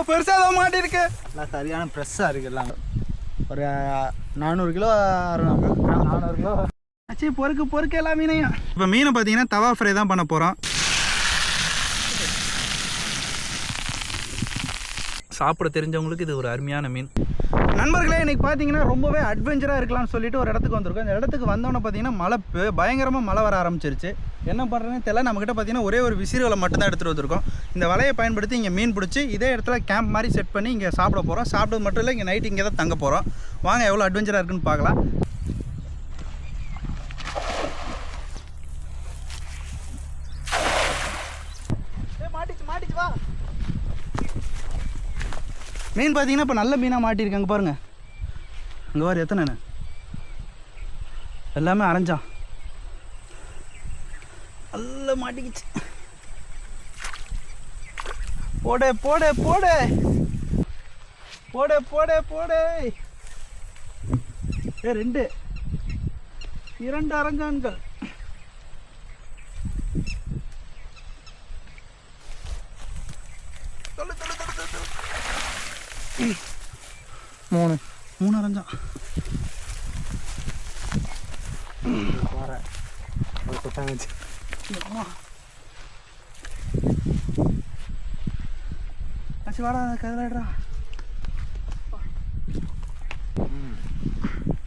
பெருசாக தான் மாட்டிருக்கு. எல்லாம் சரியான ஃப்ரெஷ்ஷாக இருக்குது. எல்லாம் ஒரு 400 கிலோ 400 கிலோ ஆச்சு. பொறுக்கு எல்லா மீனையும். இப்போ மீனை பார்த்தீங்கன்னா தவா ஃப்ரை தான் பண்ண போகிறோம். சாப்பிட தெரிஞ்சவங்களுக்கு இது ஒரு அருமையான மீன். நண்பர்களே, இன்றைக்கி பார்த்தீங்கன்னா ரொம்பவே அட்வென்ச்சராக இருக்கலாம்னு சொல்லிட்டு ஒரு இடத்துக்கு வந்திருக்கோம். இந்த இடத்துக்கு வந்தோன்னே பார்த்தீங்கன்னா மழை பயங்கரமாக மழை வர ஆரம்பிச்சிருச்சு. என்ன பண்ணுறதுன்னு தெரியல. நம்மக்கிட்ட பார்த்தீங்கன்னா ஒரே ஒரு விசிறி வலை மட்டும் தான் எடுத்துகிட்டு வந்திருக்கோம். இந்த வலையை பயன்படுத்தி இங்கே மீன் பிடிச்சி இதே இடத்துல கேம்ப் மாதிரி செட் பண்ணி இங்கே சாப்பிட போகிறோம். சாப்பிட்டது மட்டும் இல்லை, இங்கே நைட்டு இங்கே தான் தங்க போகிறோம். வாங்க எவ்வளோ அட்வென்ச்சராக இருக்குன்னு பார்க்கலாம். மாட்டிச்சு வா. மீன் பார்த்தீங்கன்னா இப்போ நல்ல மீனாக மாட்டியிருக்காங்க பாருங்கள். அங்கே பாரு எத்தனை எல்லாமே அரைஞ்சான். நல்லா மாட்டிக்கிச்சு. போடே போடே போடே போடே போடே போடே. இரண்டு அரஞ்சான்கள். மூணு அரஞ்சான். வாடா கதலாடுறா.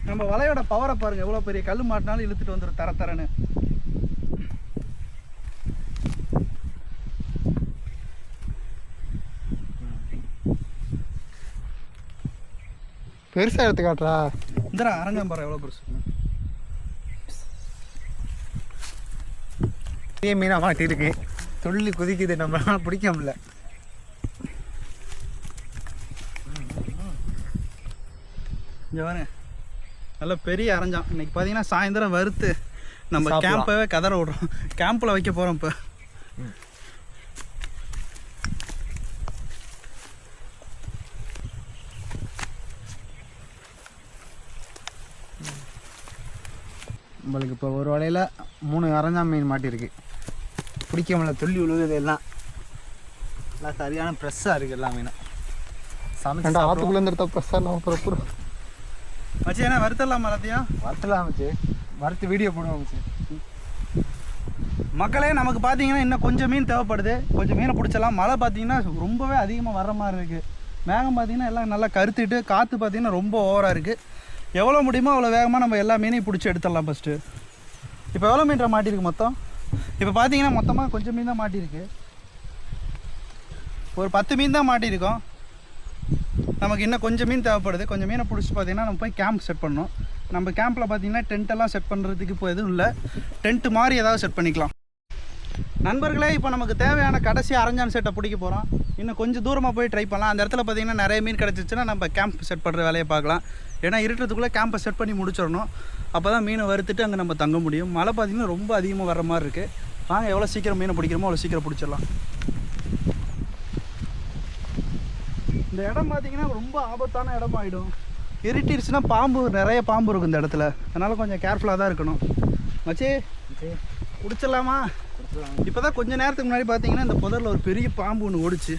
நம்ம வலையோட பவரை பாருங்க, எவ்வளோ பெரிய கல் மாட்டினாலும் இழுத்துட்டு வந்துடும் தரன்னு. பெருசாக எடுத்து காட்டுறா. இந்தரா அரங்கம் பாரு எவ்வளோ பெருசு. பெரிய மீனாக மாட்டிருக்கு. துள்ளி குதிக்குது, நம்மளால பிடிக்க முடியல. இங்கே பாருங்க, நல்ல பெரிய அரைஞ்சான். இன்னைக்கு பார்த்தீங்கன்னா சாயந்தரம் வறுத்து நம்ம கேம்பவே கதற விடுறோம். கேம்பில் வைக்க போகிறோம். இப்போ நம்மளுக்கு இப்போ ஒரு வலையில் 3 அரஞ்சான் மீன் மாட்டிருக்கு. பிடிக்க முடியல, துள்ளி உழுகுது. எல்லாம் சரியான ஃப்ரெஷ்ஷாக இருக்குது. எல்லா மீனும் சமைச்சு ஆற்றுக்குள்ளே எடுத்த ஃப்ரெஷ்ஷாக இல்லாமல் அப்புறம் வச்சு ஏன்னா வறுத்தரலாம். எல்லாத்தையும் வறுத்தலாம் வச்சு வறுத்து வீடியோ போடுவோம் வச்சு. மக்களே, நமக்கு பார்த்தீங்கன்னா இன்னும் கொஞ்சம் மீன் தேவைப்படுது. கொஞ்சம் மீனை பிடிச்சலாம். மழை பார்த்தீங்கன்னா ரொம்பவே அதிகமாக வர்ற மாதிரி இருக்குது. மேகம் பார்த்தீங்கன்னா எல்லாம் நல்லா கருத்துட்டு, காற்று பார்த்தீங்கன்னா ரொம்ப ஓவராக இருக்குது. எவ்வளோ முடியுமோ அவ்வளோ வேகமாக நம்ம எல்லா மீனையும் பிடிச்சி எடுத்துடலாம் ஃபஸ்ட்டு. இப்போ எவ்வளோ மீன் மாட்டியிருக்கு மொத்தம்? இப்போ பார்த்தீங்கன்னா மொத்தமாக கொஞ்சம் மீன் தான் மாட்டியிருக்கு. ஒரு 10 மீன் தான் மாட்டியிருக்கோம். நமக்கு இன்னும் கொஞ்சம் மீன் தேவைப்படுது. கொஞ்சம் மீனை பிடிச்சி பார்த்தீங்கன்னா நம்ம போய் கேம்ப் செட் பண்ணணும். நம்ம கேம்பில் பார்த்தீங்கன்னா டென்ட்டெல்லாம் செட் பண்ணுறதுக்கு இப்போ எதுவும் இல்லை. டென்ட்டு மாதிரி ஏதாவது செட் பண்ணிக்கலாம். நண்பர்களே, இப்போ நமக்கு தேவையான கடைசி அரஞ்சான் செட்டை பிடிக்க போகிறோம். இன்னும் கொஞ்சம் தூரமாக போய் ட்ரை பண்ணலாம். அந்த இடத்துல பார்த்தீங்கன்னா நிறைய மீன் கிடச்சிச்சுன்னா நம்ம கேம்ப் செட் பண்ணுற வேலையை பார்க்கலாம். ஏன்னா இருட்டுறதுக்குள்ளே கேம்பை செட் பண்ணி முடிச்சிடணும். அப்போ தான் மீனை வறுத்துட்டு அங்கே நம்ம தங்க முடியும். மழை பார்த்திங்கன்னா ரொம்ப அதிகமாக வர்ற மாதிரி இருக்குது. வாங்க எவ்வளோ சீக்கிரம் மீனை பிடிக்கிறோமோ அவ்வளோ சீக்கிரம் பிடிச்சிடலாம். இந்த இடம் பார்த்திங்கன்னா ரொம்ப ஆபத்தான இடமாயிடும். இருட்டிடுச்சுன்னா நிறைய பாம்பு இருக்கும் இந்த இடத்துல. அதனால் கொஞ்சம் கேர்ஃபுல்லாக தான் இருக்கணும். மச்சி பிடிச்சிடலாமா? இப்போ தான் கொஞ்சம் நேரத்துக்கு முன்னாடி பார்த்தீங்கன்னா இந்த புதரில் ஒரு பெரிய பாம்பு ஒன்று ஓடிச்சு.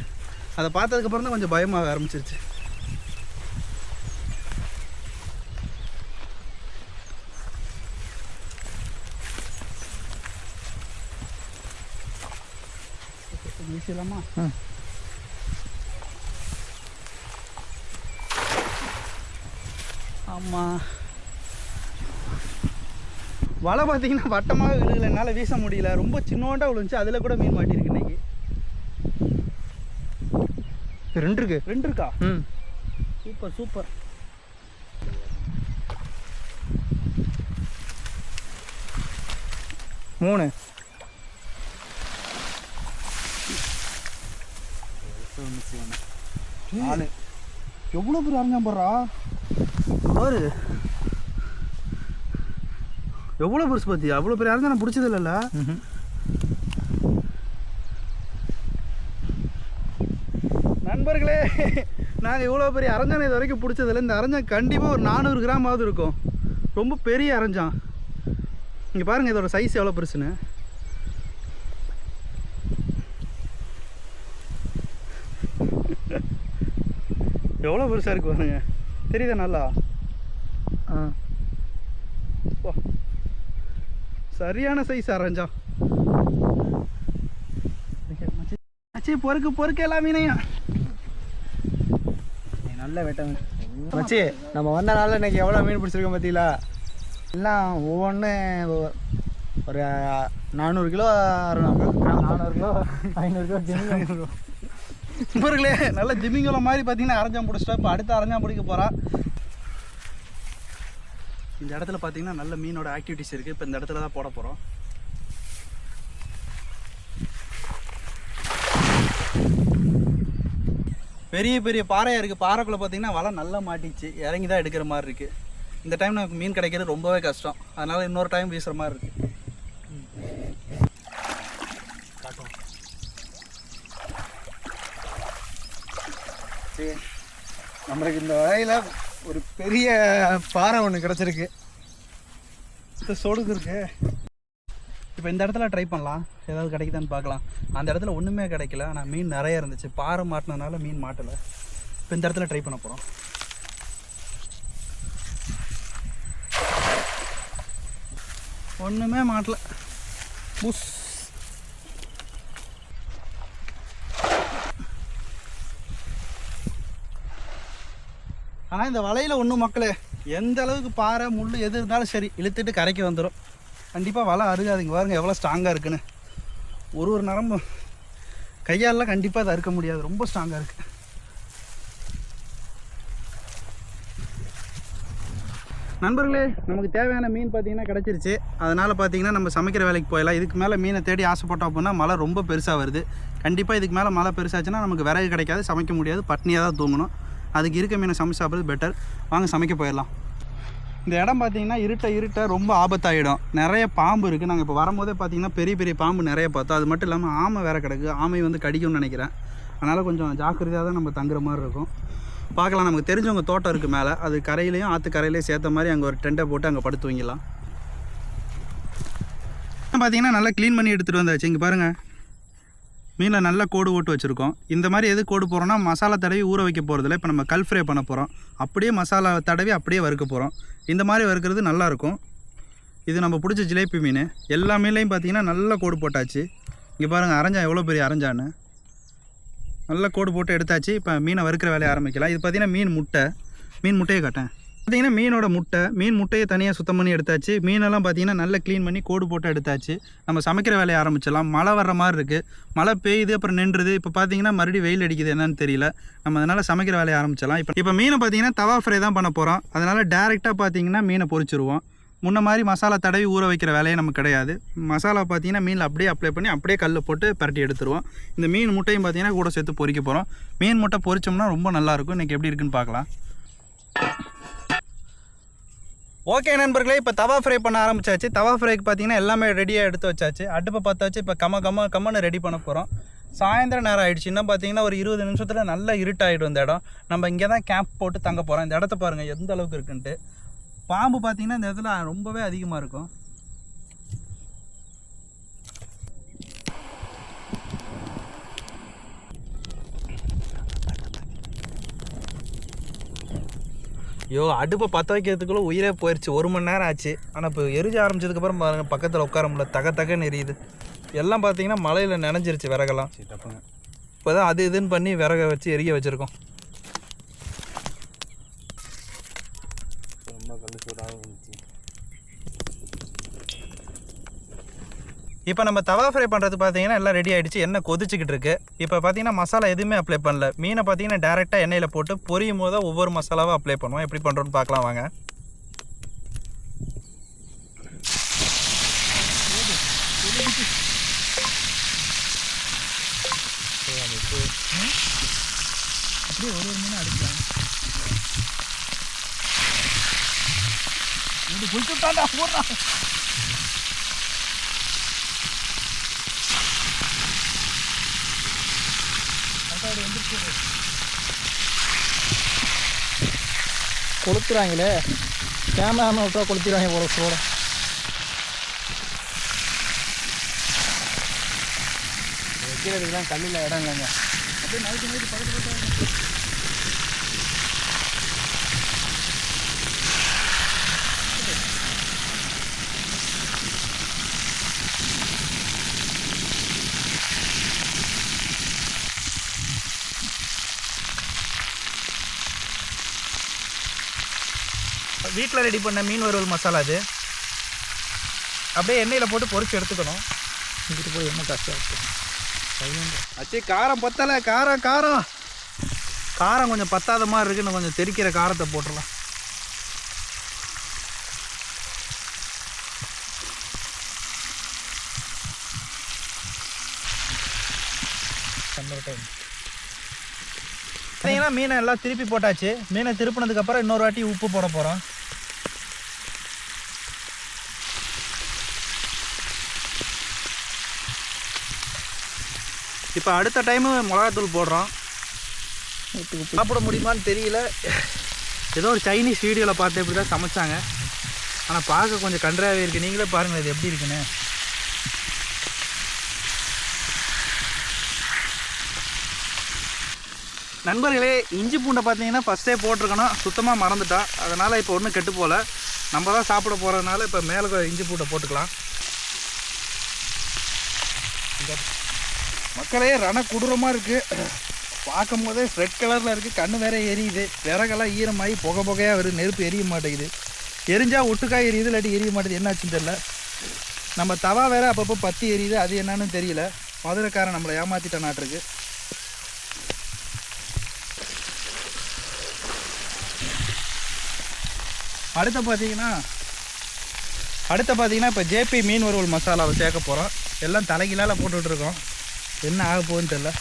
அதை பார்த்ததுக்கப்புறம் தான் கொஞ்சம் பயமாக ஆரம்பிச்சிருச்சு. வீசிடலாமா? ஆமாம், வலை பார்த்தீங்கன்னா வட்டமாக விழுகலை, என்னால் வீச முடியல. ரொம்ப சின்னோண்டாக விழுந்துச்சு. அதில் கூட மீன் மாட்டியிருக்கு இன்னைக்கு. 2 இருக்கு. 2 இருக்கா? Super super. மூணு. எவ்வளோ பேர் அரஞ்சா போடுறா பாரு. எவ்வளோ பெருசு பார்த்தியா? அவ்வளோ பெரிய அரஞ்சா நான் பிடிச்சது இல்லைல்ல. நண்பர்களே, நாங்கள் இவ்வளோ பெரிய அரஞ்சான் இது வரைக்கும் பிடிச்சதில்லை. இந்த அரஞ்சான் கண்டிப்பாக ஒரு 400 கிராமாவது இருக்கும். ரொம்ப பெரிய அரஞ்சான். இங்கே பாருங்கள் இதோட சைஸ் எவ்வளோ பெருசுன்னு. எவ்வளோ பெருசாக இருக்கு பாருங்க, தெரியுதா நல்லா? சரியான சைஸ் அரஞ்சா. மச்சி பொறுக்கு பொறுக்கு எல்லா மீனையும் நல்ல வெட்டம் மச்சி. நம்ம வந்த நாளில் இன்னைக்கு எவ்வளோ மீன் பிடிச்சிருக்கோம் பார்த்தீங்களா? எல்லாம் ஒவ்வொன்று ஒரு 400 கிலோ 400 கிலோ 500 கிலோ ஜிமிங்கோ. நண்பர்களே, நல்ல ஜிமிங்கோல மாதிரி பார்த்தீங்கன்னா அரஞ்சாம் பிடிச்சிட்டா. இப்போ அடுத்து அரஞ்சாம் பிடிக்க போகிறா. இந்த இடத்துல பார்த்தீங்கன்னா நல்ல மீனோட ஆக்டிவிட்டிஸ் இருக்குது. இப்போ இந்த இடத்துல தான் போட போகிறோம். பெரிய பெரிய பாறையாக இருக்குது. பாறைக்குள்ளே பார்த்தீங்கன்னா வலை நல்லா மாட்டிச்சு, இறங்கி தான் எடுக்கிற மாதிரி இருக்குது. இந்த டைம் நமக்கு மீன் கிடைக்கிறது ரொம்பவே கஷ்டம். அதனால் இன்னொரு டைம் வீசுகிற மாதிரி இருக்குது. நம்மளுக்கு இந்த வலையில் ஒரு பெரிய பாறை ஒன்று கிடச்சிருக்கு. சொடுக்கு இருக்கு. இப்போ இந்த இடத்துல ட்ரை பண்ணலாம், ஏதாவது கிடைக்குதான்னு பார்க்கலாம். அந்த இடத்துல ஒன்றுமே கிடைக்கல, ஆனால் மீன் நிறைய இருந்துச்சு. பாறை மாட்டினதுனால மீன் மாட்டலை. இப்போ இந்த இடத்துல ட்ரை பண்ண போகிறோம். ஒன்றுமே மாட்டல. புஷ். ஆனால் இந்த வலையில் ஒன்றும் மக்களே, எந்த அளவுக்கு பாறை முள் எது இருந்தாலும் சரி இழுத்துட்டு கரைக்கு வந்துடும். கண்டிப்பாக வலை அறுக்காதுங்க. பாருங்க எவ்வளோ ஸ்ட்ராங்காக இருக்குன்னு. ஒரு நரம்பு கையாலலாம் கண்டிப்பாக அதை அறுக்க முடியாது, ரொம்ப ஸ்ட்ராங்காக இருக்குது. நண்பர்களே, நமக்கு தேவையான மீன் பார்த்தீங்கன்னா கிடச்சிருச்சு. அதனால் பார்த்தீங்கன்னா நம்ம சமைக்கிற வேலைக்கு போயிடலாம். இதுக்கு மேலே மீனை தேடி ஆசைப்பட்டோம் அப்படின்னா மழை ரொம்ப பெருசாக வருது. கண்டிப்பாக இதுக்கு மேலே மழை பெருசாச்சுன்னா நமக்கு விறகு கிடைக்காது, சமைக்க முடியாது, பட்னியாக தான் தூங்கணும். அதுக்கு இருக்க மீனை சமைச்சு சாப்பிட்றது பெட்டர். வாங்க சமைக்க போயிடலாம். இந்த இடம் பார்த்தீங்கன்னா இருட்ட ரொம்ப ஆபத்தாகிடும். நிறைய பாம்பு இருக்குது. நாங்கள் இப்போ வரும்போதே பார்த்தீங்கன்னா பெரிய பெரிய பாம்பு நிறைய பார்த்தோம். அது மட்டும் இல்லாமல் ஆமை வேறு கிடக்கு. ஆமை வந்து கடிக்கும்னு நினைக்கிறேன். அதனால் கொஞ்சம் ஜாக்கிரதையாக தான் நம்ம தங்குற மாதிரி இருக்கும். பார்க்கலாம். நமக்கு தெரிஞ்சவங்க தோட்டம் இருக்குது மேலே, அது கரையிலையும் ஆற்று கரையிலையும் சேர்த்த மாதிரி அங்கே ஒரு டெண்டை போட்டு அங்கே படுத்து வைங்கலாம். பார்த்தீங்கன்னா நல்லா க்ளீன் பண்ணி எடுத்துகிட்டு வந்தாச்சு. இங்கே பாருங்கள், மீனில் நல்லா கோடு ஓட்டு வச்சுருக்கோம். இந்த மாதிரி எது கோடு போகிறோன்னா மசாலா தடவி ஊற வைக்க போகிறதில்ல. இப்போ நம்ம கல் ஃப்ரை பண்ண போகிறோம். அப்படியே மசாலா தடவி அப்படியே வறுக்க போகிறோம். இந்த மாதிரி வறுக்கிறது நல்லாயிருக்கும். இது நம்ம பிடிச்ச ஜிலேபி மீன். எல்லா மீன்லையும் பார்த்தீங்கன்னா நல்லா கோடு போட்டாச்சு. இங்கே பாருங்கள் அரஞ்சா எவ்வளோ பெரிய அரஞ்சான்னு. நல்லா கோடு போட்டு எடுத்தாச்சு. இப்போ மீனை வறுக்கிற வேலையை ஆரம்பிக்கலாம். இது பார்த்தீங்கன்னா மீன் முட்டையை காட்டேன். பார்த்தீங்கன்னா மீனோட முட்டை, மீன் முட்டையை தனியாக சுத்தம் பண்ணி எடுத்தாச்சு. மீனெல்லாம் பார்த்தீங்கன்னா நல்லா க்ளீன் பண்ணி கோடு போட்டு எடுத்தாச்சு. நம்ம சமைக்கிற வேலையை ஆரம்பிச்சிடலாம். மழை வர்ற மாதிரி இருக்குது. மழை பெய்யுது, அப்புறம் நின்றுது. இப்போ பார்த்தீங்கன்னா மறுபடியும் வெயில் அடிக்குது, என்னன்னு தெரியல. நம்ம அதனால் சமைக்கிற வேலையை ஆரம்பிச்சிடலாம். இப்போ மீனை பார்த்தீங்கன்னா தவா ஃப்ரை தான் பண்ண போகிறோம். அதனால் டேரெக்டாக பார்த்தீங்கன்னா மீனை பொரிச்சிருவோம். முன்ன மாதிரி மசாலா தடவி ஊற வைக்கிற வேலையே நமக்கு கிடையாது. மசாலா பார்த்தீங்கன்னா மீனில் அப்படியே அப்ளை பண்ணி அப்படியே கல்லில் போட்டு பரட்டி எடுத்துருவோம். இந்த மீன் முட்டையும் பார்த்தீங்கன்னா கூட சேர்த்து பொரிக்க போகிறோம். மீன் முட்டை பொரிச்சோம்னா ரொம்ப நல்லாயிருக்கும். இன்றைக்கி எப்படி இருக்குன்னு பார்க்கலாம். ஓகே நண்பர்களே, இப்போ தவா ஃப்ரை பண்ண ஆரம்பிச்சாச்சு. தவா ஃப்ரைக்கு பார்த்தீங்கன்னா எல்லாமே ரெடியாக எடுத்து வச்சாச்சு. அடுப்பை பார்த்தாச்சு. இப்போ கம்மன்னு ரெடி பண்ண போகிறோம். சாயந்தரம் நேரம் ஆகிடுச்சு. இன்னும் பார்த்தீங்கன்னா ஒரு 20 நிமிஷத்தில் நல்லா இருட்டாகிடும் இந்த இடம். நம்ம இங்கே தான் கேம்ப் போட்டு தங்க போகிறோம். இந்த இடத்த பாருங்கள் எந்த அளவுக்கு இருக்குன்ட்டு. பாம்பு பார்த்தீங்கன்னா இந்த இடத்துல ரொம்பவே அதிகமாக இருக்கும். ஐயோ, அடுப்பை பற்ற வைக்கிறதுக்குள்ளே உயிரே போயிடுச்சு. 1 மணி நேரம் ஆச்சு. ஆனால் இப்போ எரிஞ்ச ஆரம்பிச்சதுக்கப்புறம் பாருங்கள், பக்கத்தில் உட்கார முடியல, தகன்னு எரியுது. எல்லாம் பார்த்தீங்கன்னா மழையில் நனைஞ்சிருச்சு விறகெல்லாம். இப்போ தான் அது இதுன்னு பண்ணி விறகை வச்சு எரிய வச்சுருக்கோம். இப்போ நம்ம தவா ஃப்ரை பண்ணுறது பார்த்தீங்கன்னா எல்லாம் ரெடி ஆகிடுச்சு. எண்ணெய் கொதிச்சுக்கிட்டு இருக்கு. இப்போ பார்த்தீங்கன்னா மசாலா எதுவுமே அப்ளை பண்ணல. மீனை பார்த்தீங்கன்னா டேரெக்டாக எண்ணெயில் போட்டு பொரியும் போது தான் ஒவ்வொரு மசாலாவும் அப்ளை பண்ணுவோம். எப்படி பண்ணுறோன்னு பார்க்கலாம் வாங்க. அப்படியே ஒரு மீனை அடிக்கலாம். இது குளிச்சுட்டாண்டா போடுறான். கொளுத்துறாங்களே, கேமராமேன் விட்டா கொளுத்திடுவாங்க போல சோட. வைக்கிறதுக்குலாம் கல்லில் இடம் இல்லைங்க. அப்படியே நைட்டு பக்கத்து வீட்டில் ரெடி பண்ண மீன் வறுவல் மசாலா அது. அப்படியே எண்ணெயில் போட்டு பொரிச்சு எடுத்துக்கணும். இங்கிட்டு போய் எண்ணெய் காசு ஆச்சு. காரம் பத்தலை, காரம் காரம் காரம் கொஞ்சம் பத்தாத மாதிரி இருக்குன்னு கொஞ்சம் தெரிக்கிற காரத்தை போட்டுடலாம். பார்த்தீங்கன்னா மீனை எல்லாம் திருப்பி போட்டாச்சு. மீனை திருப்பினதுக்கப்புறம் இன்னொரு வாட்டி உப்பு போட போகிறோம். இப்போ அடுத்த டைமு மிளகாத்தூள் போடுறோம். சாப்பிட முடியுமான்னு தெரியல. ஏதோ ஒரு சைனீஸ் வீடியோவில் பார்த்து இப்படி தான் சமைச்சாங்க. ஆனால் பார்க்க கொஞ்சம் கன்றாகவே இருக்குது. நீங்களே பாருங்கள் இது எப்படி இருக்குன்னு. நண்பர்களே, இஞ்சி பூண்டை பார்த்தீங்கன்னா ஃபஸ்ட்டே போட்டிருக்கணும், சுத்தமாக மறந்துட்டா. அதனால் இப்போ ஒன்றும் கெட்டு போகல. நம்ம தான் சாப்பிட போகிறதுனால இப்போ மேலே இஞ்சி பூண்டை போட்டுக்கலாம். மக்களே, ரண கொடூரமாக இருக்குது. பார்க்கும் போதே ரெட் கலரில் இருக்குது. கண்ணு வேற எரியுது. விறகெல்லாம் ஈரமாகி புகையாக வருது. நெருப்பு எரிய மாட்டேங்குது. எரிஞ்சால் ஒட்டுக்காய் எரியுது, இல்லாட்டி எரிய மாட்டேங்குது. என்னாச்சுன்னு தெரியல. நம்ம தவா வேற அப்பப்போ பற்றி எரியுது. அது என்னன்னு தெரியல. மதுரைக்காரன் நம்மளை ஏமாற்றிட்ட நாட்டிருக்கு. அடுத்து பார்த்தீங்கன்னா இப்போ ஜேபி மீன் வறுவல் மசாலாவை சேர்க்க போகிறோம். எல்லாம் தலைகீழால் போட்டுட்ருக்கோம். என்ன ஆக போகுதுன்னு தெரியல.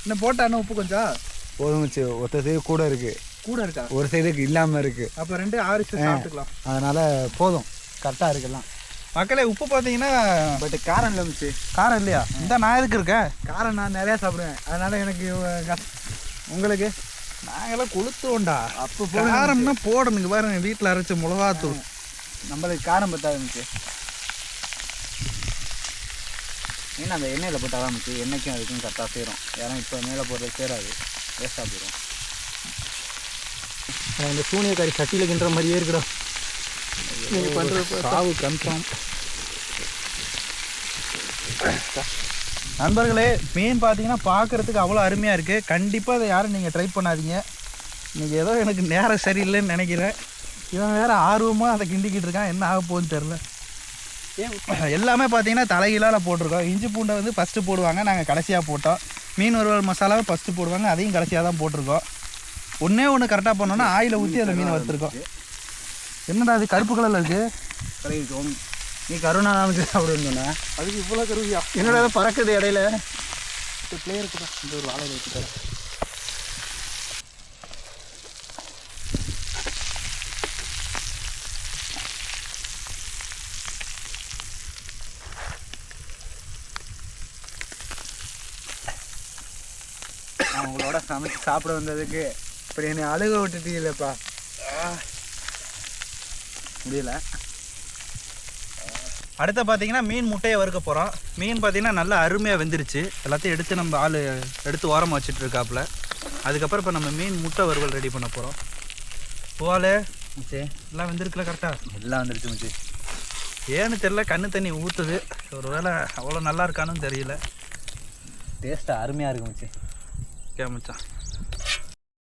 இன்னும் போட்டானே உப்பு கொஞ்சம் போதும் வச்சு. ஒருத்த சைடு கூட இருக்கா, ஒரு சைடுக்கு இல்லாமல் இருக்குது. அப்போ 2 ஆரிச்சு சாப்பிட்டுக்கலாம். அதனால் போதும், கரெக்டாக இருக்குலாம். மக்களே, உப்பு பார்த்தீங்கன்னா பட் காரம் இல்லை மிச்சு. காரம் இல்லையா? இந்த நான் எதுக்கு இருக்கேன்? காரம் நான் நிறையா சாப்பிடுவேன். அதனால் எனக்கு உங்களுக்கு நாங்களாம் கொளுத்துவோண்டா. அப்போ காரம்னா போடணுங்க. பாருங்க, வீட்டில் அரைச்ச மிளகாத்தூள். நம்மளுக்கு காரம் பத்தாது மிச்சு. ஏன்னா அந்த எண்ணெயில் போட்டு ஆரம்பிச்சு எண்ணெய்க்கும் அதுக்கும் கரெக்டாக சேரும். ஏன்னா இப்போ மேலே போடுறது சேராது, வேஸ்ட்டாக போயிடும். இந்த சூனியக்காரி சட்டியில் கிண்டுற மாதிரியே இருக்குடா. நீங்கள் பண்ணுறது சாவு கன்ஃபார்ம். நண்பர்களே, மீன் பார்த்தீங்கன்னா பார்க்குறதுக்கு அவ்வளோ அருமையாக இருக்குது. கண்டிப்பாக அதை யாரும் நீங்கள் ட்ரை பண்ணாதீங்க. இன்றைக்கி ஏதோ எனக்கு நேரம் சரியில்லைன்னு நினைக்கிறேன். இவன் வேறு ஆர்வமாக அதை கிண்டிக்கிட்டு இருக்கான். என்ன ஆக போகுதுன்னு தெரில. எல்லாமே பார்த்தீங்கன்னா தலைகீழால் போட்டிருக்கோம். இஞ்சி பூண்டை வந்து ஃபஸ்ட்டு போடுவாங்க, நாங்கள் கடைசியாக போட்டோம். மீன் வறுவல் மசாலாவை ஃபஸ்ட்டு போடுவாங்க, அதையும் கடைசியாக தான் போட்டிருக்கோம். ஒன்று கரெக்டாக பண்ணோன்னா ஆயில ஊற்றி அதில் மீனை வறுத்துருக்கோம். என்னடா அது கருப்பு கலரில் இருக்குது? நீ கருணா நமக்கு சாப்பிடுன்னு சொன்ன. அதுக்கு இவ்வளோ கருவியா? என்னோட பறக்குது இடையில. பிளேயருக்கு தான் இந்த ஒரு வாழையில் வச்சுக்கிறேன். அவங்களோட சமைச்சு சாப்பிட வந்ததுக்கு இப்படி என்னை அழுக விட்டுட்டீங்களேப்பா. முடியல. அடுத்த பார்த்தீங்கன்னா மீன் முட்டையை வறுக்க போகிறோம். மீன் பார்த்தீங்கன்னா நல்லா அருமையாக வெந்துருச்சு. எல்லாத்தையும் எடுத்து நம்ம ஆள் எடுத்து ஓரமாக வச்சுட்டு இருக்காப்புல. அதுக்கப்புறம் இப்போ நம்ம மீன் முட்டை வறுவல் ரெடி பண்ண போகிறோம். போவாலே முச்சே எல்லாம் வெந்திருக்குல? கரெக்டாக எல்லாம் வந்துருச்சு முச்சு. ஏன்னு தெரியல, கண்ணு தண்ணி ஊற்றுது. ஒரு வேளை அவ்வளோ நல்லா இருக்கான்னு தெரியல. டேஸ்ட்டாக அருமையாக இருக்கு முச்சு. கேமச்சான்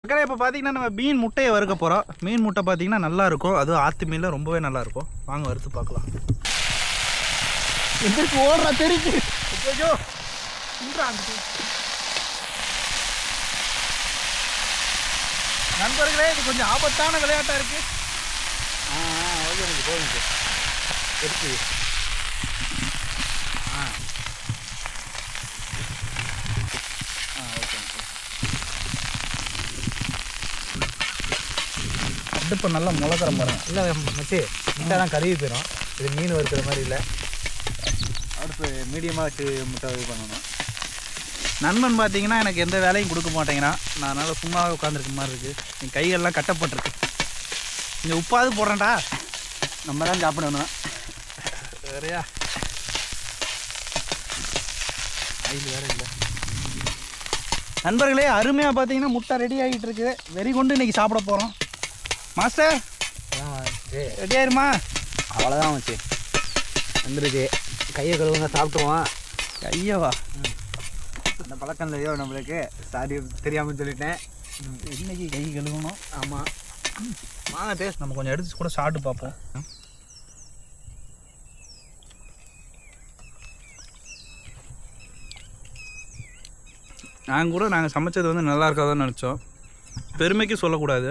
மக்களே, இப்போ பார்த்தீங்கன்னா நம்ம மீன் முட்டையை வறுக்க போகிறோம். மீன் முட்டை பார்த்தீங்கன்னா நல்லாயிருக்கும். அதுவும் ஆற்று மீனில் ரொம்பவே நல்லாயிருக்கும். வாங்க வறுத்து பார்க்கலாம். எந்திரிச்சு ஓடுறா தெரிஞ்சு. ஐயோ, நண்பர்களே, இது கொஞ்சம் ஆபத்தான விளையாட்டாக இருக்குது. ஓகே, எனக்கு போதும் எடுத்து. அடுப்பை நல்லா முளக்கிற பாருங்க. இல்லை மச்சி, முட்டை தான் கருவி போயிடும். இது மீன் வறுக்கிற மாதிரி இல்லை. அடுப்பு மீடியமாக வச்சு முட்டை இது பண்ணணும். நண்பன் பார்த்தீங்கன்னா எனக்கு எந்த வேலையும் கொடுக்க மாட்டேங்கிறான். நான் அதனால் சும்மாவே உட்காந்துருக்க மாதிரி இருக்குது. என் கைகள்லாம் கட்டப்பட்டிருக்கு. இங்கே உப்பாவது போடுறேன்டா. நம்ம தான் சாப்பிடணும். வேறையா கையில் வேறு இல்லை. நண்பர்களே, அருமையாக பார்த்தீங்கன்னா முட்டை ரெடி ஆகிட்டு இருக்குது. வெறி கொண்டு இன்றைக்கி சாப்பிட போகிறோம். மாஸ்டர் ரெடி ஆயிருமா? அவ்வளோதான் வச்சு வந்துருக்கு. கையை கழுவுங்க, சாப்பிட்டுருவோம். கையவா? அந்த பழக்கம் இல்லையோ நம்மளுக்கு, சாரி தெரியாமல் சொல்லிட்டேன். இன்னைக்கு கை கழுவணும். ஆமாம், வாங்க டேஸ்ட். நம்ம கொஞ்சம் எடுத்து கூட சாப்பிட்டு பார்ப்போம். நாங்கள் சமைச்சது வந்து நல்லா இருக்காதுன்னு நினச்சோம். பெருமைக்கு சொல்லக்கூடாது.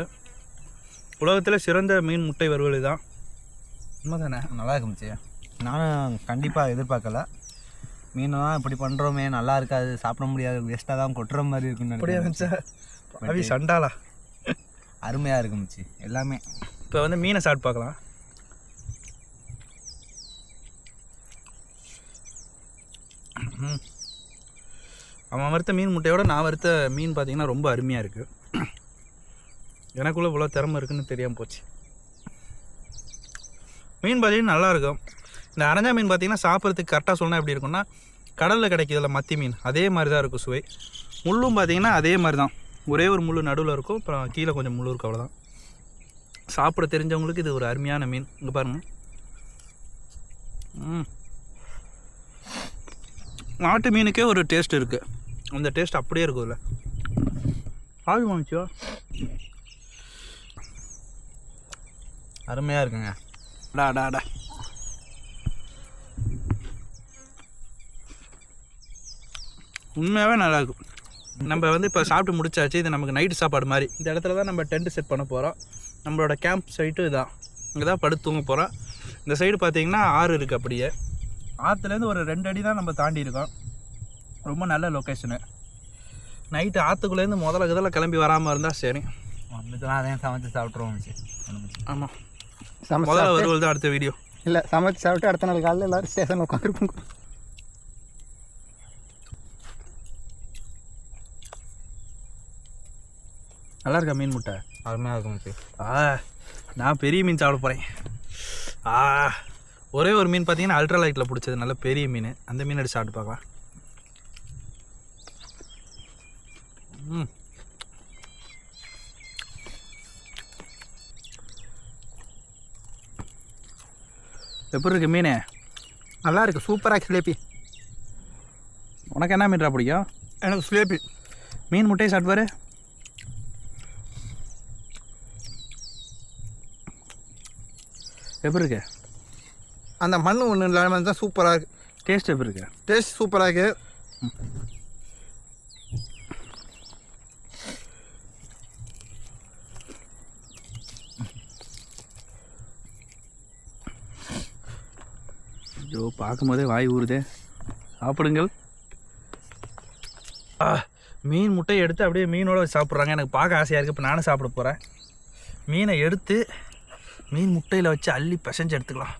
உலகத்தில் சிறந்த மீன் முட்டை வறுவல் தான். உண்மை தானே? நல்லா இருக்குமிச்சு. நானும் கண்டிப்பாக எதிர்பார்க்கல. மீனெல்லாம் இப்படி பண்ணுறோமே, நல்லா இருக்காது, சாப்பிட முடியாது, வேஸ்ட்டாக தான் கொட்டுற மாதிரி இருக்குன்னு அப்படியே இருந்துச்சா? அவி சண்டாலா. அருமையாக இருக்குமிச்சு எல்லாமே. இப்போ வந்து மீனை சாப்பிட்டு பார்க்கலாம். அவன் வறுத்த மீன் முட்டையோட நான் வறுத்த மீன் பார்த்தீங்கன்னா ரொம்ப அருமையாக இருக்குது. எனக்குள்ளே இவ்வளோ திறமை இருக்குதுன்னு தெரியாமல் போச்சு. மீன் பார்த்தீங்கன்னா நல்லாயிருக்கும். இந்த அரஞ்சா மீன் பார்த்தீங்கன்னா சாப்பிட்றதுக்கு கரெக்டாக சொன்னால் எப்படி இருக்குன்னா, கடலில் கிடைக்கிறதில்ல மத்தி மீன் அதே மாதிரி தான் இருக்கும் சுவை. முள்ளும் பார்த்தீங்கன்னா அதே மாதிரி தான். ஒரே ஒரு முள் நடுவில் இருக்கும், அப்புறம் கீழே கொஞ்சம் முள் இருக்கும், அவ்வளோதான். சாப்பிட தெரிஞ்சவங்களுக்கு இது ஒரு அருமையான மீன். இங்கே பாருங்கள். நாட்டு மீனுக்கே ஒரு டேஸ்ட் இருக்குது. அந்த டேஸ்ட் அப்படியே இருக்குதுல்ல. ஆவி வாங்கிச்சோ. அருமையாக இருக்குங்க. டா உண்மையாகவே நல்லாயிருக்கும். நம்ம வந்து இப்போ சாப்பிட்டு முடிச்சாச்சு. இது நமக்கு நைட்டு சாப்பாடு மாதிரி. இந்த இடத்துல தான் நம்ம டென்ட்டு செட் பண்ண போகிறோம். நம்மளோட கேம்ப் சைட்டு இதான். இங்கே தான் படுத்து தூங்க போகிறோம். இந்த சைடு பார்த்திங்கன்னா ஆறு இருக்குது. அப்படியே ஆற்றுலேருந்து ஒரு 2 அடி தான் நம்ம தாண்டி இருக்கோம். ரொம்ப நல்ல லொக்கேஷனு. நைட்டு ஆற்றுக்குள்ளேருந்து முதல்ல கிளம்பி வராமல் இருந்தால் சரி. வந்துட்டுலாம் அதையும் சமைச்சு சாப்பிட்ருவோம். ஆமாம், முதல்ல வருவது தான் அடுத்த வீடியோ. இல்லை, சமைச்சு சாப்பிட்டு அடுத்த நாள் காலையில் எல்லோரும் ஸ்டேஷனில் உட்காந்துருப்போம். நல்லா இருக்கா மீன் முட்டை? அருமையாக இருக்கும். நான் பெரிய மீன் சாப்பிட போகிறேன். ஒரே ஒரு மீன் பார்த்தீங்கன்னா அல்ட்ரா லைட்டில் பிடிச்சது, நல்ல பெரிய மீன். அந்த மீன் எடுத்து சாப்பிட்டு பார்க்கலாம். எப்படி இருக்கு மீன்? நல்லா இருக்குது, சூப்பராக சிலேபி. உனக்கு என்ன மீன்டா பிடிக்கும்? எனக்கு சிலேபி. மீன் முட்டையை சாப்பிட்டு பாரு. எப்படி இருக்கு? அந்த மண் ஒன்று இல்லாமல் தான் சூப்பராக இருக்குது. டேஸ்ட் எப்படி இருக்கு? டேஸ்ட் சூப்பராக இருக்குது. ஐயோ, பார்க்கும்போதே வாய் ஊறுதே. சாப்பிடுங்கள். மீன் முட்டையை எடுத்து அப்படியே மீனோட சாப்பிட்றாங்க. எனக்கு பார்க்க ஆசையாக இருக்குது. இப்போ நானும் சாப்பிட போகிறேன். மீனை எடுத்து மீன் முட்டையில் வச்சு அள்ளி பிசைஞ்சு எடுத்துக்கலாம்.